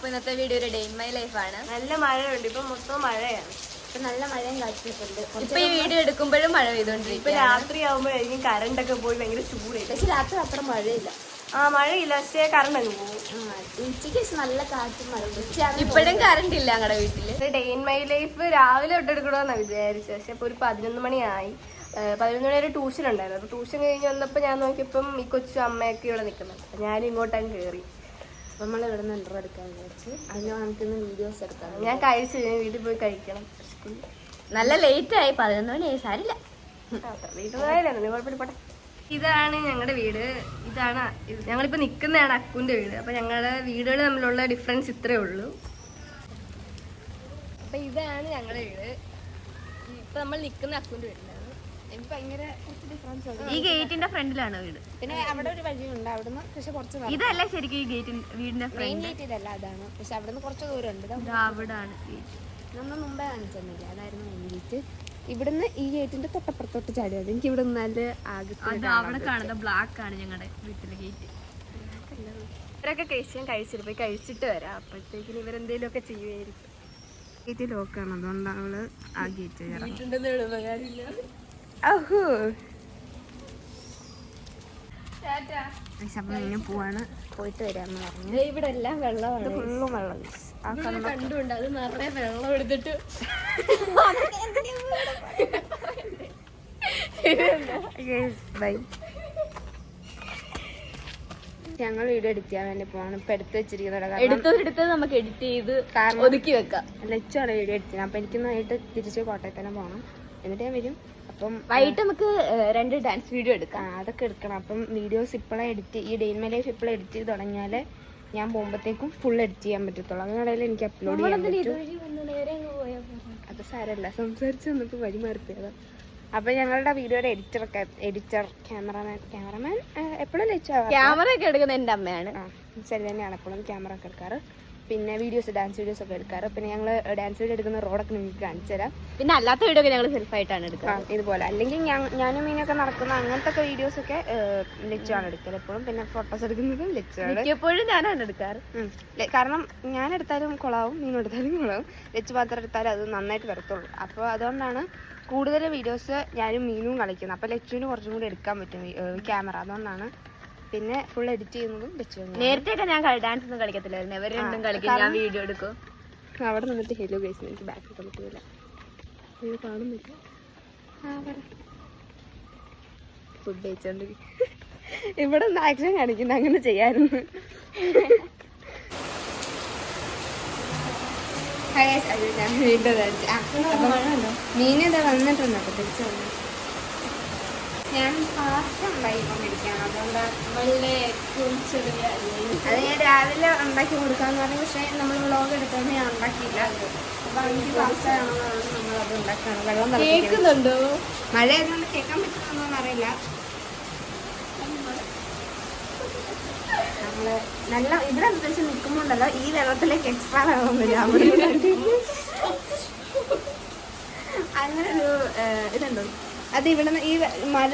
ഇന്നത്തെ വീഡിയോ ഒരു day in my life ആണ്. നല്ല മഴയുണ്ട്, ഇപ്പൊ മൊത്തം മഴയാണ്. ഇപ്പൊ നല്ല മഴയും കാറ്റിട്ടുണ്ട്. ഇപ്പൊ ഈ വീഡിയോ എടുക്കുമ്പോഴും മഴ പെയ്തോണ്ടിരിക്കും. ഇപ്പൊ രാത്രി ആവുമ്പോഴായിരിക്കും കറണ്ട് ഒക്കെ പോയി ഭയങ്കര ചൂടായി. പക്ഷെ രാത്രി അത്ര മഴയില്ല. മഴയില്ല, പക്ഷേ കറണ്ട് അങ്ങ് പോകും. ഉച്ചയ്ക്ക് നല്ല കാറ്റും മഴ. ഇപ്പോഴും കറണ്ട് ഇല്ല ഞങ്ങളുടെ വീട്ടില്. ഡേ ഇൻ മൈ ലൈഫ് രാവിലെ തൊട്ടെടുക്കണമെന്നാണ് വിചാരിച്ചത്. പക്ഷെ ഇപ്പൊ ഒരു 11 മണിയായി. 11 മണി വരെ ട്യൂഷൻ ഉണ്ടായിരുന്നു. അപ്പൊ ട്യൂഷൻ കഴിഞ്ഞ് വന്നപ്പോ ഞാൻ നോക്കിയപ്പം ഈ കൊച്ചു അമ്മയൊക്കെ ഇവിടെ നിൽക്കുന്നുണ്ട്. അപ്പൊ ഞാൻ ഇങ്ങോട്ടങ്ങ് കയറി. നമ്മൾ ഇവിടെ നിന്ന് എൻ്റർ എടുക്കാൻ വിചാരിച്ചു. അതിന് നമുക്കിന്ന് വീഡിയോസ് എടുക്കാം. ഞാൻ കഴിച്ചു, വീട്ടിൽ പോയി കഴിക്കണം. നല്ല ലേറ്റ് ആയി, 11 മണിയായി. സാരില്ല, വീട്ടിൽ പോയാലോ, കുഴപ്പമില്ല. ഇതാണ് ഞങ്ങളുടെ വീട്. ഇതാണ് ഞങ്ങളിപ്പോ നിൽക്കുന്നതാണ് അക്കുന്റെ വീട്. അപ്പൊ ഞങ്ങളുടെ വീടുകൾ തമ്മിലുള്ള ഡിഫറൻസ് ഇത്രേ ഉള്ളൂ. അപ്പൊ ഇതാണ് ഞങ്ങളുടെ വീട്. ഇപ്പൊ നമ്മൾ നിൽക്കുന്ന അക്കുന്റെ വീട്ടിലാണ്. എനിക്ക് ഭയങ്കര കുറച്ച് ഡിഫറൻസ് ഉണ്ട്. ഈ ഗേറ്റിന്റെ ഫ്രണ്ടിലാണ് വീട്. പിന്നെ അവിടെ ഒരു വഴിയുണ്ട്, അവിടുന്ന് പക്ഷെ കുറച്ച് ഇതല്ല ശരിക്കും ഈ വീടിന്റെ മെയിൻ ഗേറ്റ് ഇതല്ല, അതാണ്. പക്ഷെ അവിടുന്ന് കുറച്ച് ദൂരം ഉണ്ട്. അവിടാണ് നമ്മൾ മുമ്പേ കാണിച്ചെന്നില്ല, അതായിരുന്നു മെയിൻ ഗേറ്റ്. ഇവിടുന്ന് ഈ ഗേറ്റിന്റെ തൊട്ടപ്പുറത്തോട്ട് ചാടിയത്. എനിക്ക് ഇവിടെ നല്ല അവിടെ കാണുന്ന ബ്ലാക്ക് ആണ് ഞങ്ങളുടെ വീട്ടിലെ ഗേറ്റ്. ഇവരൊക്കെ കഴിച്ചിട്ട് പോയി കഴിച്ചിട്ട് വരാം. അപ്പോഴത്തേക്കിന് ഇവരെന്തേലും ഒക്കെ ചെയ്യുമായിരിക്കും. ഗേറ്റ് ലോക്കാണ്, അതുകൊണ്ടാണ് അവള് ആ ഗേറ്റ് പോവാണ്. പോയിട്ട് വരാന്ന് പറഞ്ഞു. ഇവിടെ എല്ലാം വെള്ളമാണ്, ഫുള്ളും വെള്ളം. കണ്ടുണ്ട് അത് നിറയെ വെള്ളം എടുത്തിട്ട് ബൈ. ഞങ്ങൾ വീഡിയോ എഡിറ്റ് ചെയ്യാൻ വേണ്ടി പോവാണ്. ഇപ്പൊ എടുത്ത് വെച്ചിരിക്കുന്നത് നമുക്ക് എഡിറ്റ് ചെയ്ത് കാരണം ഒതുക്കി വെക്കാം. ലച്ചാണ് വീഡിയോ എഡിറ്റ് ചെയ്യുന്നത്. അപ്പൊ എനിക്കൊന്നായിട്ട് തിരിച്ച് കോട്ടയത്തന്നെ പോകണം. എന്നിട്ട് ഞാൻ വരും. അപ്പം വൈകിട്ട് നമുക്ക് 2 ഡാൻസ് വീഡിയോ എടുക്കാം. അതൊക്കെ എടുക്കണം. അപ്പം വീഡിയോസ് ഇപ്പോഴേ ഈ ഡേ ഇൻ മൈ ലൈഫ് ഇപ്പോഴേ എഡിറ്റ് ചെയ്ത് തുടങ്ങിയാലേ ഞാൻ പോകുമ്പോഴത്തേക്കും ഫുൾ എഡിറ്റ് ചെയ്യാൻ പറ്റത്തുള്ളൂ. അതിനിടയിൽ എനിക്ക് അപ്ലോഡ് ചെയ്യാൻ പറ്റും. അത് സാരമല്ല, സംസാരിച്ച് വന്നിട്ട് വഴി മാറിപ്പോയതാ. അപ്പൊ ഞങ്ങളുടെ വീഡിയോയുടെ എഡിറ്റർ ക്യാമറമാൻ എപ്പോഴും ക്യാമറ ഒക്കെ എടുക്കുന്നത് എന്റെ അമ്മയാണ്. ശരി തന്നെയാണ് എപ്പോഴും ക്യാമറ ഒക്കെ എടുക്കാറ്. പിന്നെ ഡാൻസ് വീഡിയോസ് ഒക്കെ എടുക്കാറ്. പിന്നെ ഞങ്ങൾ ഡാൻസ് വീഡിയോ എടുക്കുന്ന റോഡൊക്കെ നിങ്ങൾക്ക് കാണിച്ചു തരാം. പിന്നെ അല്ലാത്ത വീഡിയോ ഒക്കെ ഞങ്ങൾ സെൽഫായിട്ടാണ് എടുക്കുക. ഇതുപോലെ അല്ലെങ്കിൽ ഞാനും മീനൊക്കെ നടക്കുന്ന അങ്ങനത്തെ ഒക്കെ വീഡിയോസ് ഒക്കെ ലച്ചാണ് എടുക്കല് എപ്പോഴും. പിന്നെ ഫോട്ടോസ് എടുക്കുന്നതും ലച്ചാണ്. എപ്പോഴും ഞാനാണ് എടുക്കാറ്. കാരണം ഞാൻ എടുത്താലും കൊളാവും, മീൻ എടുത്താലും കൊളാവും. ലച്ച് പാത്രം എടുത്താലും അത് നന്നായിട്ട് വരത്തുള്ളൂ. അപ്പോൾ അതുകൊണ്ടാണ് കൂടുതൽ വീഡിയോസ് ഞാനും മീനും കളിക്കുന്നത്. അപ്പോൾ ലച്ചുവിന് കുറച്ചും കൂടി എടുക്കാൻ പറ്റും ക്യാമറ. അതുകൊണ്ടാണ് പിന്നെ ഫുൾ എഡിറ്റ് ചെയ്യുന്നതും ലച്ചു. നേരത്തെ ഞാൻ ഡാൻസ് ഒന്നും കളിക്കത്തില്ലായിരുന്നു. ഇവർ രണ്ടും കളിക്കും, ഞാൻ വീഡിയോ എടുക്കും. അവിടെ നിന്നിട്ട് ഹെലോ ഗൈസ് എനിക്ക് ബാക്കിൽ കളിക്കില്ല, കാണുന്നില്ല. ഫുഡ് കഴിച്ചോണ്ടിരിക്കും. ഇവിടെ നിന്ന് ആക്ഷൻ കാണിക്കുന്നത് അങ്ങനെ ചെയ്യാറുണ്ട്. മീനെന്താ വന്നിട്ടുണ്ട്. അപ്പൊ തിരിച്ചു വന്നു. ഞാൻ പാസ്ത ഉണ്ടാക്കിക്കൊണ്ടിരിക്കുകയാണ്. അതുകൊണ്ട് അത് ഞാൻ രാവിലെ ഉണ്ടാക്കി കൊടുക്കാന്ന് പറഞ്ഞു. പക്ഷെ നമ്മൾ വ്ളോഗ് എടുത്തോണ്ട് ഞാൻ ഉണ്ടാക്കിയില്ല. അപ്പൊ എനിക്ക് പാസ്ത ആണെന്നാണ് നമ്മളത് ഉണ്ടാക്കുകയാണ്. വെള്ളം കേൾക്കുന്നുണ്ടോ? മഴ ആയതുകൊണ്ട് കേൾക്കാൻ പറ്റുന്നൊന്നും അറിയില്ല. നമ്മള് നല്ല ഇവിടെ എന്താ നിൽക്കുമ്പോണ്ടല്ലോ ഈ വെള്ളത്തിലേക്ക് എക്സ്ട്രാ വെള്ളം വരും. അവിടെ അങ്ങനൊരു ഇതുണ്ടോ? അത് ഇവിടെ ഈ മഴ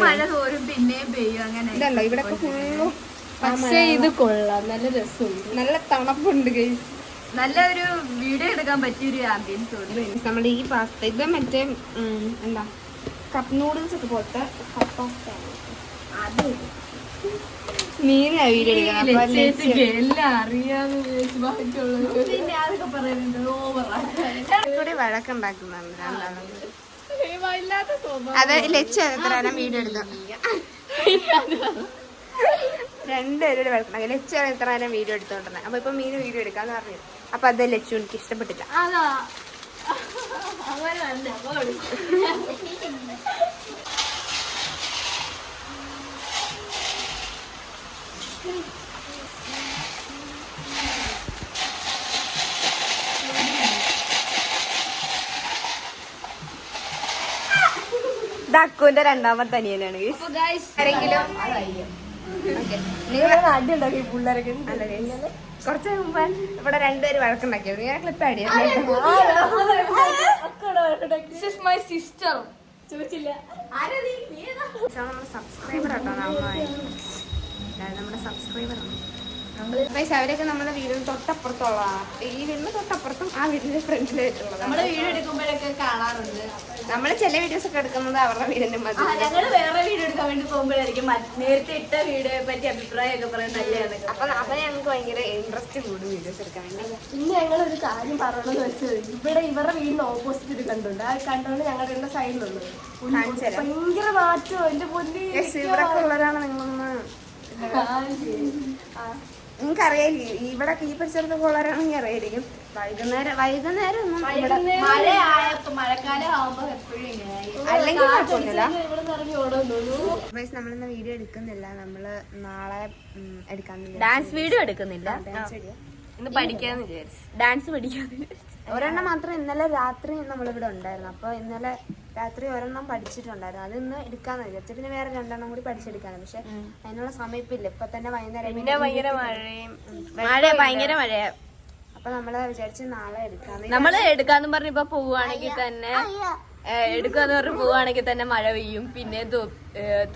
മഴ തോരും പിന്നെയും പെയ്യും. അങ്ങനെ ഇതുണ്ടോ ഇവിടൊക്കെ ഫുള്ളും. പക്ഷേ ഇത് കൊള്ളാം, നല്ല രസമുണ്ട്, നല്ല തണുപ്പുണ്ട് ഗൈസ്. നല്ലൊരു വീഡിയോ എടുക്കാൻ പറ്റിയൊരു ആംബിയൻസ് ഉണ്ട്. നമ്മുടെ ഈ പാസ്ത ഇത് മറ്റേ എന്താ കപ്പ് നൂഡിൽസ് ഒക്കെ പോലത്തെ കപ്പ് പാസ്ത അത് മീനാ വീഡിയോ കൂടി വഴക്കുണ്ടാക്കുന്നുണ്ട്. അത് ലച്ച് എത്ര വീഡിയോ എടുത്തു. രണ്ടുപേരുടെ വഴക്കുണ്ടാക്കി. ലച്ച് എത്ര നേരം വീഡിയോ എടുത്തോണ്ടിരുന്നത്. അപ്പൊ ഇപ്പൊ മീന് വീഡിയോ എടുക്കാന്ന് പറഞ്ഞു. അപ്പൊ അത് ലച്ചു എനിക്ക് ഇഷ്ടപ്പെട്ടില്ല. അക്കുവിന്റെ രണ്ടാമത്തെ അനിയനാണ് ആരെങ്കിലും നിങ്ങൾ അടി ഉണ്ടാക്കി പിള്ളേരൊക്കെ കുറച്ച് മുമ്പ് ഇവിടെ രണ്ടുപേര് വഴക്കുണ്ടാക്കിയത് ഞാൻ ക്ലിപ്പ് ആഡ് ചെയ്യാം സബ്സ്ക്രൈബർ കേട്ടോ നമ്മുടെ സബ്സ്ക്രൈബറാണ്. അവരൊക്കെ നമ്മുടെ വീടിന് തൊട്ടപ്പുറത്തുള്ള ഈ വീടിന് തൊട്ടപ്പുറത്തും ആ വീടിന്റെ ഫ്രണ്ടിലായിട്ടുള്ളത്. നമ്മള് വീഡിയോ എടുക്കുമ്പോഴൊക്കെ കാണാറുണ്ട്. നമ്മള് ചില വീഡിയോസ് ഒക്കെ എടുക്കുന്നത് അവരുടെ വീടിന്റെ മതി. ഞങ്ങള് വേറെ വീഡിയോ എടുക്കാൻ വേണ്ടി പോകുമ്പോഴായിരിക്കും നേരത്തെ ഇട്ട വീഡിയോയെ പറ്റി അഭിപ്രായമൊക്കെ പറയാൻ നല്ലതാണ്. അപ്പൊ ഞങ്ങൾക്ക് ഭയങ്കര ഇൻട്രസ്റ്റ് കൂടും വീഡിയോസ് എടുക്കാൻ വേണ്ടി. പിന്നെ ഞങ്ങളൊരു കാര്യം പറയണമെന്ന് വെച്ചത് ഇവിടെ ഇവരുടെ വീടിന് ഓപ്പോസിറ്റ് ഒരു കണ്ടുണ്ട്. ആ കണ്ടുകൊണ്ട് ഞങ്ങളുടെ സൈഡിലുള്ളത് ഭയങ്കര മാറ്റം. എന്റെ പൊന്നി ഇവിടെ ഉള്ളവരാണ് നിങ്ങളൊന്ന് നിങ്ങൾക്ക് അറിയായിരിക്കും. ഇവിടെ ഈ പരിസരത്തൊക്കെ ഉള്ളവരാണെങ്കിൽ അറിയായിരിക്കും. വൈകുന്നേരം ഒന്നും മഴക്കാലം ആവുമ്പോ എപ്പോഴും അല്ലെങ്കിൽ കുഴപ്പമൊന്നുമില്ല. നമ്മളിന്ന് വീഡിയോ എടുക്കുന്നില്ല. നമ്മള് നാളെ എടുക്കാൻ ഡാൻസ് വീഡിയോ എടുക്കുന്നില്ല. ഇന്ന് പഠിക്കാന്ന് വിചാരിച്ചു. ഡാൻസ് പഠിക്കാന്ന് ഒരെണ്ണം മാത്രം ഇന്നലെ രാത്രി നമ്മളിവിടെ ഉണ്ടായിരുന്നു. അപ്പൊ ഇന്നലെ രാത്രി ഒരെണ്ണം പഠിച്ചിട്ടുണ്ടായിരുന്നു. അത് ഇന്ന് എടുക്കാന്ന് വിചാരിച്ചു. പിന്നെ വേറെ രണ്ടെണ്ണം കൂടി പഠിച്ചെടുക്കാണ്. പക്ഷെ അതിനുള്ള സമയം ഇല്ല. ഇപ്പൊ തന്നെ വൈകുന്നേരം ഭയങ്കര മഴയാ. അപ്പൊ നമ്മള് വിചാരിച്ച് നാളെ എടുക്കാന്ന്. നമ്മള് എടുക്കാന്ന് പറഞ്ഞ ഇപ്പൊ പോവാണെങ്കിൽ തന്നെ എടുക്കാന്ന് പറഞ്ഞ് പോവാണെങ്കിൽ തന്നെ മഴ പെയ്യും, പിന്നെ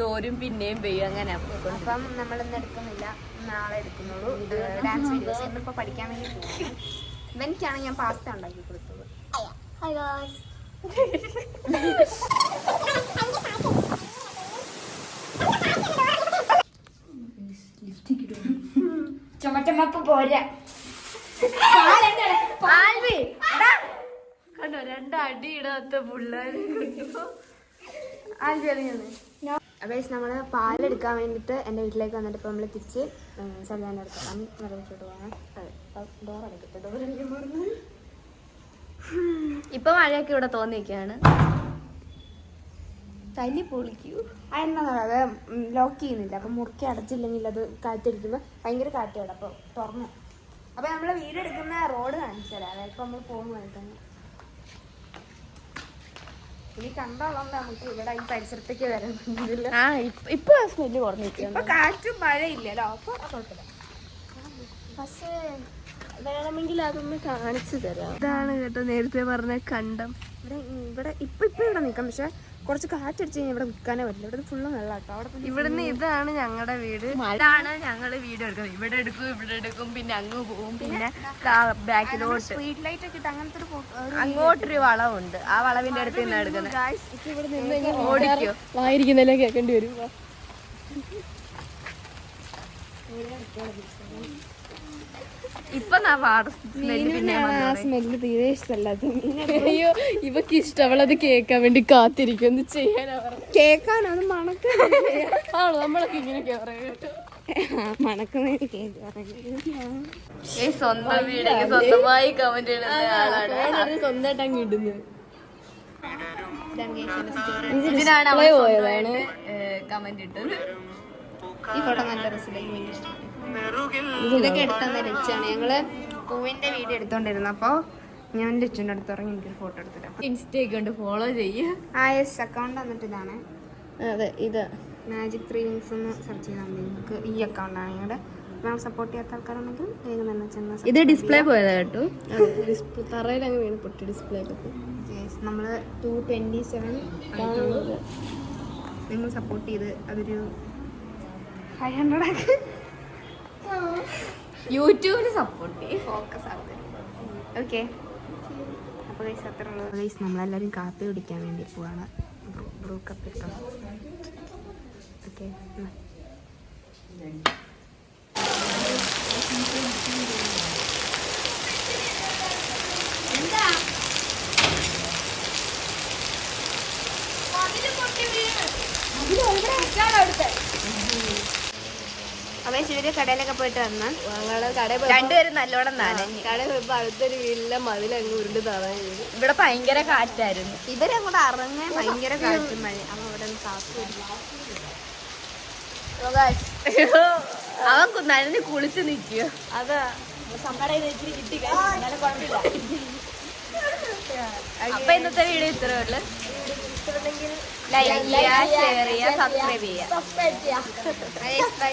തോരും, പിന്നെയും പെയ്യും. അങ്ങനെ അപ്പം നമ്മളിന്ന് എടുക്കുന്നില്ല, നാളെ എടുക്കുന്നുള്ളൂ. ഡാൻസ് വീഡിയോസ് ഇന്നിപ്പോ പഠിക്കാൻ വേണ്ടി പോകും. ഇവനിക്കാണ് ഞാൻ പാസ്ത ഉണ്ടാക്കി കൊടുത്തത്. ചുമച്ചമ്മപ്പ് പോരാ കണ്ടോ, രണ്ടടി ഇടാത്ത പിള്ളേര്. അപ്പൊ നമ്മള് പാലെടുക്കാൻ വേണ്ടിട്ട് എന്റെ വീട്ടിലേക്ക് വന്നിട്ട് ഇപ്പൊ നമ്മള് തിരിച്ച് സൽമാന്റെ അടുത്ത് നിറവിച്ചോട്ട് പോകാം. ഇപ്പൊ മഴയൊക്കെ ഇവിടെ തോന്നിയൊക്കെയാണ്. തല്ലി പൊളിക്കൂ. എന്നാ അത് ലോക്ക് ചെയ്യുന്നില്ല. അപ്പൊ മുറുക്കി അടച്ചില്ലെങ്കിൽ അത് കാറ്റടിക്കുമ്പോ ഭയങ്കര കാറ്റ് കിട. അപ്പൊ തുറന്നു. അപ്പൊ നമ്മള് വീടെടുക്കുന്ന റോഡ് കാണിച്ചു തരാം. അതായത് ഇപ്പൊ നമ്മള് പോകുമ്പോഴായിട്ട് ഇനി കണ്ടോളാം നമുക്ക് ഇവിടെ ഈ പരിസരത്തേക്ക് വരാൻ പറ്റില്ല. ഇപ്പൊ സ്മെല്ല് കുറഞ്ഞിരിക്കും. ഇപ്പൊ കാറ്റും മഴയില്ലല്ലോ. അപ്പൊ കുഴപ്പമില്ല. പക്ഷേ വേണമെങ്കിൽ അതൊന്ന് കാണിച്ചു തരാം. ഇതാണ് കേട്ടോ നേരത്തെ പറഞ്ഞ കണ്ടം. ഇവിടെ ഇപ്പൊ ഇവിടെ നിൽക്കാം. പക്ഷെ കുറച്ച് കാറ്റടിച്ച് കഴിഞ്ഞാൽ ഇവിടെ നിൽക്കാനേ പറ്റില്ല. ഇവിടെ ഫുള്ള് വെള്ളാട്ടോ. അവിടെ ഇവിടുന്ന് ഇതാണ് ഞങ്ങളുടെ വീട്. ഇതാണ് ഞങ്ങള് വീഡിയോ എടുക്കുന്നത്. ഇവിടെ എടുക്കും, പിന്നെ അങ്ങ് പോവും, പിന്നെ ബാക്കിലോട്ട് സ്ട്രീറ്റ് ലൈറ്റ് ഒക്കെ ഇട്ട് അങ്ങനത്തെ ഒരു അങ്ങോട്ടൊരു വളവുണ്ട്. ആ വളവിന്റെ അടുത്ത് നിന്നാണ് എടുക്കുന്നത്. ഓടിക്കോ, വായിരിക്കുന്നല്ലേ കേൾക്കേണ്ടി വരും. ഇപ്പൊ സ്മെല്ല് തീരെ ഇഷ്ടമല്ല. അയ്യോ, ഇവക്ക് ഇഷ്ടം. അവളത് കേൾക്കാൻ വേണ്ടി കാത്തിരിക്കും. എന്ത് ചെയ്യാനാ കേൾക്കാനോ അത് ആണോ? നമ്മളൊക്കെ ഇങ്ങനെയൊക്കെ പറയാം. മണക്കുന്ന സ്വന്തം വീടൊക്കെ സ്വന്തമായി കമന്റ് ഇടുന്ന ആളാണ്. സ്വന്തമായിട്ട് അങ്ങ് ഇടുന്നത്. ഇതിനാണ് പോയതാണ് കമന്റ് ഇട്ടത്. ഈ ഫോട്ടോ നല്ല രസമില്ല. ഇതൊക്കെ എടുത്തന്ന രച്ചാണ്. ഞങ്ങള് പൂവിന്റെ വീഡിയോ എടുത്തോണ്ടിരുന്നു. അപ്പൊ ഞാൻ രച്ചുന്റെ അടുത്ത് ഇറങ്ങി എനിക്കൊരു ഫോട്ടോ എടുത്തിട്ട് ഇൻസ്റ്റയൊക്കെ ഉണ്ട്, ഫോളോ ചെയ്യുക. അക്കൗണ്ട് വന്നിട്ട് ഇതാണ്. അതെ, ഇത് മാജിക് 3 വിങ്സ് ഒന്ന് സെർച്ച് ചെയ്താൽ മതി. നിങ്ങൾക്ക് ഈ അക്കൗണ്ടാണ്. ഞങ്ങളുടെ ഞങ്ങൾ സപ്പോർട്ട് ചെയ്യാത്ത ആൾക്കാരാണെങ്കിൽ വേഗം തന്നെ ചെന്ന്. ഇത് ഡിസ്പ്ലേ പോയതാ കേട്ടോ. തറയിൽ അങ്ങ് വീണ് പൊട്ടി ഡിസ്പ്ലേ ഒക്കെ. നമ്മൾ 227 ആയിട്ടുള്ളൂ. നിങ്ങൾ സപ്പോർട്ട് ചെയ്ത് അതൊരു 500 യൂട്യൂബിന് സപ്പോർട്ട് ചെയ്യും. ഫോക്കസ് ആവുന്നത്. ഓക്കെ, അപ്പോൾ അത്ര ഉള്ളത്. നമ്മളെല്ലാവരും കാപ്പി കുടിക്കാൻ വേണ്ടി പോവാണ്. ബ്രൂ കപ്പ് ഇട്ടോ. ഓക്കെ, എന്താ അപ്പൊ ശിവര് കടയിലൊക്കെ പോയിട്ട് വന്ന രണ്ടുപേരും നല്ലോണം നനഞ്ഞു. കടയിൽ പോയപ്പോ അടുത്തൊരു വീട്ടിലെ മതിലങ്ങ് ഉരുണ്ട് തറഞ്ഞു. ഇവിടെ ഭയങ്കര കാറ്റായിരുന്നു. ഇവരങ്ങോട്ട് ഇറങ്ങാൻ ഭയങ്കര കാറ്റും മഴ. അപ്പൊ അവിടെ കാറ്റ് അവൻ നനഞ്ഞ് കുളിച്ച് നിൽക്കുക. അതാ അപ്പൊ ഇന്നത്തെ വീഡിയോ ഇത്രേ ഉള്ളു. ലൈക്ക് ചെയ്യുക, ഷെയർ ചെയ്യുക, സബ്സ്ക്രൈബ് ചെയ്യുക. സബ്സ്ക്രൈബ് ചെയ്യുക. ബൈ.